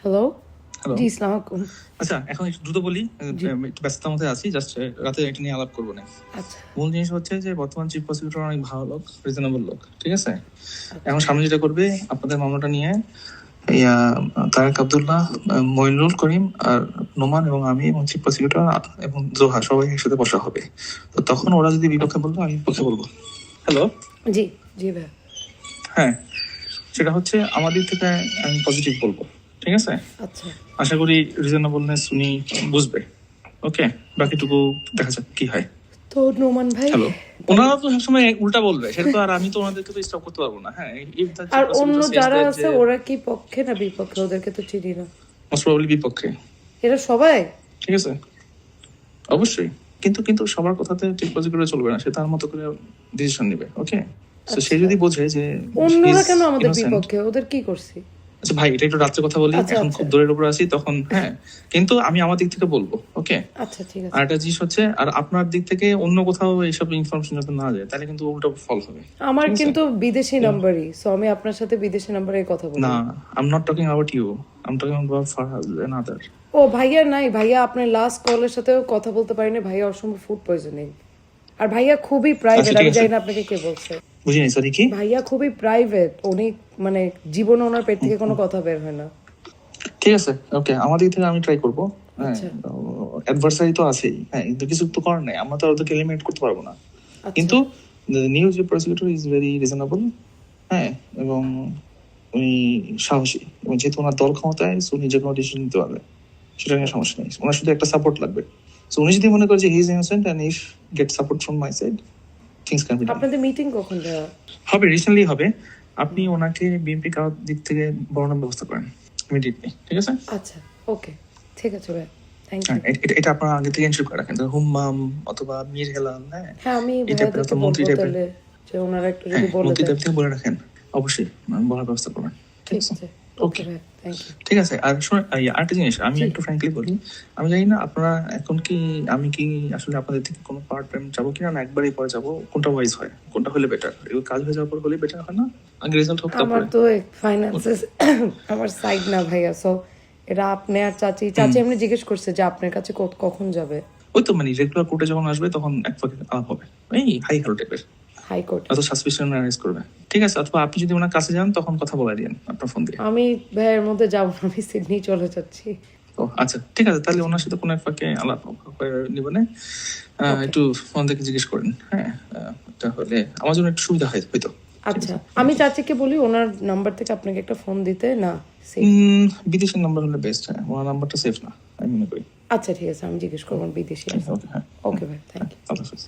Hello. Hello. জি, আসসালামু আলাইকুম। আচ্ছা, এখন একটু দ্রুত বলি। জি। আমি একটু ব্যস্ততার মধ্যে আছি। জাস্ট রাতে এটা নিয়ে আলাপ করব না। আচ্ছা, মূল জিনিস হচ্ছে যে বর্তমান চিফ প্রসিকিউটর অনেক ভালো লোক, রিজনেবল লোক। ঠিক আছে? আচ্ছা। এখন সামনে যেটা করবে, আপনাদের মামলাটা নিয়ে ইয়া তারেক আব্দুল্লাহ, মইনুল করিম আর নোমান এবং আমি এবং চিফ প্রসিকিউটর এবং জোহা সবাই একসাথে বসা হবে। তো তখন ওরা যদি বিপক্ষে বলবে, আমি পক্ষে বলবো। হ্যালো? জি, জি ভাইয়া। হ্যাঁ, সেটা হচ্ছে আমার দিক থেকে আমি পজিটিভ বলবো। ঠিক আছে? আচ্ছা, আশা করি রিজনেবলনেস উনি বুঝবে। ওকে, বাকিটুকু দেখা যাক কি হয়। তো নোমান ভাই, হ্যালো, ওনারা তো সবসময় উল্টা বলবে, সেটা তো আর আমি তো ওনাদেরকে তো স্টপ করতে পারবো না। হ্যাঁ, if the আর chief অন্য prosecutor says যারা that আছে যে ওরা কি পক্ষে না বিপক্ষে? ওদেরকে তো চিনি না। most probably বিপক্ষে, এরা সবাই? ঠিক আছে, অবশ্যই। কিন্তু কিন্তু সবার কথাতে চিফ প্রসিকিউটর চলবে না, সে তার মতো করে ডিসিশন নেবে। ওকে, তো সে যদি বোঝে যে অন্যরা কেন আমাদের innocent, বিপক্ষে? ওদের কি করছি? আচ্ছা ভাই, এটা একটু রাত্রে কথা বলি, আচ্ছা, এখন আচ্ছা। খুব দূরের উপর আছি তখন। হ্যাঁ, কিন্তু আমি আমার দিক থেকে বলবো। ওকে, আচ্ছা, ঠিক আছে। আর একটা জিনিস হচ্ছে, আর আপনার দিক থেকে অন্য কোথাও এইসব ইনফরমেশন যাতে না যায়, তাহলে কিন্তু উল্টো ফল হবে। আমার ঠিক আছে? কিন্তু বিদেশি নাম্বারই। সো আমি আপনার সাথে বিদেশি নাম্বারে কথা বলি। না, I'm not talking about you. I'm talking about Farhad and other. ও ভাইয়া নাই, ভাইয়া আপনার লাস্ট কলের সাথেও কথা বলতে পারিনি। ভাইয়া অসম্ভব ফুড পয়জনিং। আর ভাইয়া খুবই প্রাইভেট, আচ্ছা, ঠিক আমি আছে। জানি না আপনাকে কে বলছে। বুঝিনি, সরি কি? ভাইয়া খুবই প্রাইভেট, উনি মানে জীবনে ওনার পেট থেকে কোনো কথা বের হয় না। ঠিক আছে, ওকে, আমার দিক থেকে আমি ট্রাই করবো। হ্যাঁ, আচ্ছা। অ্যাডভার্সারি তো আছেই। হ্যাঁ, কিন্তু কিছু তো করার নাই, আমরা তো আর ওদেরকে এলিমিনেট করতে পারবো না। আচ্ছা। কিন্তু নিউ যে প্রসিকিউটর ইজ ভেরি রিজনেবল। হ্যাঁ, এবং উনি সাহসী, এবং যেহেতু ওনার দল ক্ষমতায়, সো উনি যে কোনো ডিসিশন নিতে পারবে, সেটা নিয়ে সমস্যা নেই। ওনার শুধু একটা সাপোর্ট লাগবে। সো উনি যদি মনে করে যে he is innocent and if get support from my side, things can be done. আপনাদের মিটিং কখন দেওয়া? হবে, রিসেন্টলি হবে। আপনি ওনাকে বিএনপি কারোর দিক থেকে বড়ানোর ব্যবস্থা করেন ইমিডিয়েটলি। ঠিক আছে? আচ্ছা, ওকে, ঠিক আছে ভাই, থ্যাংক হ্যাঁ, ইউ। এটা আপনারা আগে থেকে এনশিওর করে রাখেন। হুম্মাম অথবা মীর হেলাল, হ্যাঁ, হ্যাঁ, আমি এই টাইপের ভাইয়াদেরকে অথবা বলবো মন্ত্রী টাইপের, তাহলে যে ওনারা একটু হ্যাঁ, যদি বলে মন্ত্রী দেন। টাইপ থেকে বলে রাখেন। অবশ্যই বলার ব্যবস্থা করবেন। ঠিক ঠিক আছে? আছে, ওকে ওকে, ভাই, থ্যাংক ইউ। ঠিক আছে। আর শুনুন, আরেকটা জিনিস আমি জি। একটু ফ্র্যাঙ্কলি বলি, আমি জানি না আপনারা এখন কি, আমি কি আসলে আপনাদের থেকে কোনো পার্ট টাইম যাবো কিনা, না একবারই পরে যাবো, কোনটা ওয়াইজ হয়, কোনটা হলে বেটার? এগুলো কাজ হয়ে যাওয়ার পর হলে বেটার হয় না? আগে রেজাল্ট হোক আমার তারপরে। তো ফাইন্যান্সেস আমার সাইড না ভাইয়া, সো এটা আপনি আর চাচি এমনি জিজ্ঞেস করছে যে আপনার কাছে কখন যাবে ওই তো মানে রেগুলার কোর্টে যখন আসবে তখন এক ফাঁকে আলাপ হবে, এই হাই হ্যালো টাইপের, হাইকোর্টে। অত সাসপিশন অ্যারেঞ্জ করবে। ঠিক আছে, অথবা আপনি যদি ওনার কাছে যান তখন কথা বলে দিন আপনার ফোন দিয়ে। আমি ভাইয়ের মধ্যে যাবো না, আমি সিডনি চলে যাচ্ছি। ও আচ্ছা, ঠিক আছে, তাহলে ওনার সাথে কোনো এক ফাঁকে আলাপ নিবেন। Okay. একটু ফোন থেকে জিজ্ঞেস করেন। হ্যাঁ, তাহলে আমার জন্য একটু সুবিধা হয় হয়তো। আচ্ছা, আমি চাচিকে বলি ওনার নাম্বার থেকে আপনাকে একটা ফোন দিতে না safe? বিদেশের নাম্বার হলে বেস্ট। হ্যাঁ, ওনার নাম্বারটা সেফ না আমি মনে করি। আচ্ছা, ঠিক আছে, আমি জিজ্ঞেস করবো বিদেশি আছে। ওকে, হ্যাঁ, ওকে ভাই, থ্যাংক ইউ। আল্লাহ হাফেজ।